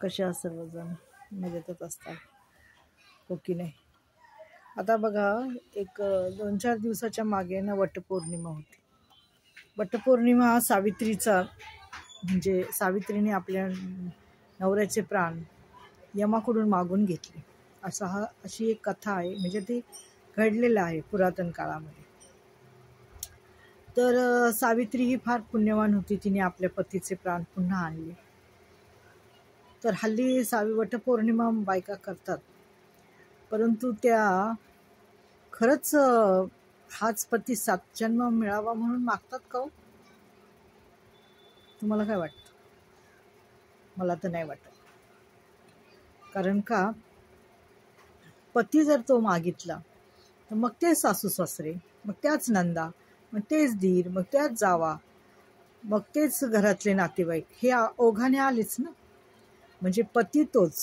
कशा सर्वजण मजेतच असतात हो की नाही. आता बघा, एक 2-4 दिवसाच्या मागे ना वटपौर्णिमा होती. वटपौर्णिमा हा सावित्रीचा, म्हणजे सावित्रीने आपल्या नवऱ्याचे प्राण यमाकडून मागून घेतले, अशी एक कथा आहे. म्हणजे ती घडलेलं आहे पुरातन काळामध्ये. तर सावित्री ही फार पुण्यवान होती. तिने आपल्या पतीचे प्राण पुन्हा आणले. तर हल्ली वटपौर्णिमा बायका करतात, परंतु त्या खरंच हाच पती 7 जन्म मिळावा म्हणून मागतात का हो? तुम्हाला काय वाटतं? मला तर नाही वाटत. कारण का, पती जर तो मागितला तर मग तेच सासू सासरे, मग त्याच नंदा, मग तेच दीर, मग त्याच जावा, मग तेच घरातले नातेवाईक, हे ओघाने आलेच ना. म्हणजे पती तोच,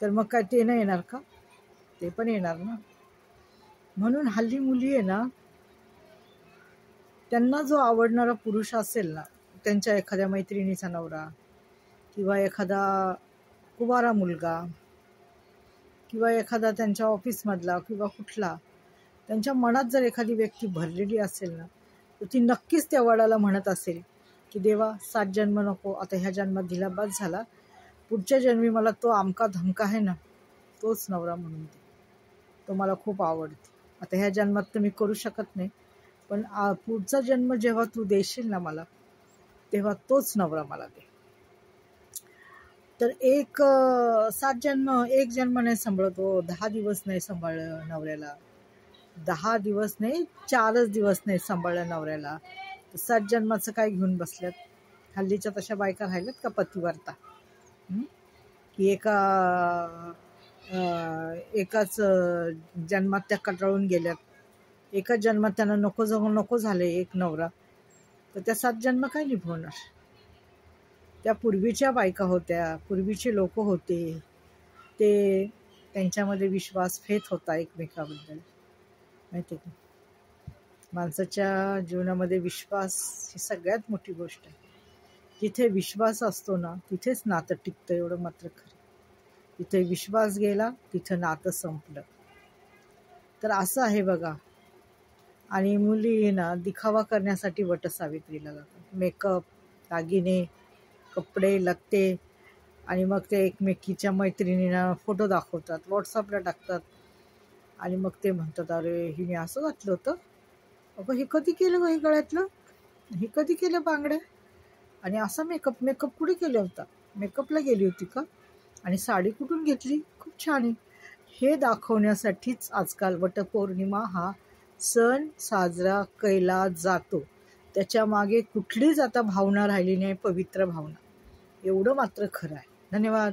तर मग काय ते नाही येणार का? ते पण येणार ना. म्हणून हल्ली मुली आहे ना, त्यांना जो आवडणारा पुरुष असेल ना, त्यांच्या एखाद्या मैत्रिणीचा नवरा किंवा एखादा कुवारा मुलगा किंवा एखादा त्यांच्या ऑफिसमधला किंवा कुठला, त्यांच्या मनात जर एखादी व्यक्ती भरलेली असेल ना, तर ती नक्कीच त्या वडाला म्हणत असेल की देवा 7 जन्म नको, आता ह्या जन्मात दिला बस झाला, पुढच्या जन्मी मला तो आमका धमका आहे ना, तोच नवरा म्हणून दे, तो मला खूप आवडते. आता ह्या जन्मात तर मी करू शकत नाही, पण पुढचा जन्म जेव्हा तू देशील ना मला, तेव्हा तोच नवरा मला दे. तर 7 जन्म, 1 जन्म नाही सांभाळतो, 10 दिवस नाही सांभाळलं नवऱ्याला, 10 दिवस नाही 4च दिवस नाही सांभाळलं नवऱ्याला, तर 7 जन्माचं काय घेऊन बसल्यात? हल्लीच्या तशा बायका राहिल्यात का पतिव्रता? की एकाच जन्मात त्या कंटाळून गेल्यात, एकाच जन्मात त्यांना नको झाले एक नवरा, तर त्या 7 जन्म काय निभवणार? त्या पूर्वीच्या बायका होत्या, पूर्वीचे लोक होते, ते त्यांच्यामध्ये विश्वास, फेथ होता एकमेकाबद्दल, माहिती का. माणसाच्या जीवनामध्ये विश्वास ही सगळ्यात मोठी गोष्ट आहे. जिथे विश्वास असतो ना, तिथेच नातं टिकतं, एवढं मात्र खरं. जिथे विश्वास गेला तिथं नातं संपलं. तर असं आहे बघा. आणि मुली ना दिखावा करण्यासाठी वटसावित्रीला जातात. मेकअप, दागिने, कपडे, लत्ते, आणि मग ते एकमेकीच्या मैत्रिणींना फोटो दाखवतात, व्हॉट्सअपला टाकतात, आणि मग ते म्हणतात अरे हिने असं घातलं होतं, अगं हे कधी केलं गं, हे गळ्यातलं हे कधी केलं बांगड्या, आणि असा मेकअप कुठे केला होता, मेकअपला गेली होती का, आणि साडी कुठून घेतली, खूप छान आहे. हे दाखवण्यासाठीच आजकाल वटपौर्णिमा हा सण साजरा केला जातो. त्याच्या मागे कुठलीच आता भावना राहिली नाही, पवित्र भावना, एवढं मात्र खरं आहे. धन्यवाद.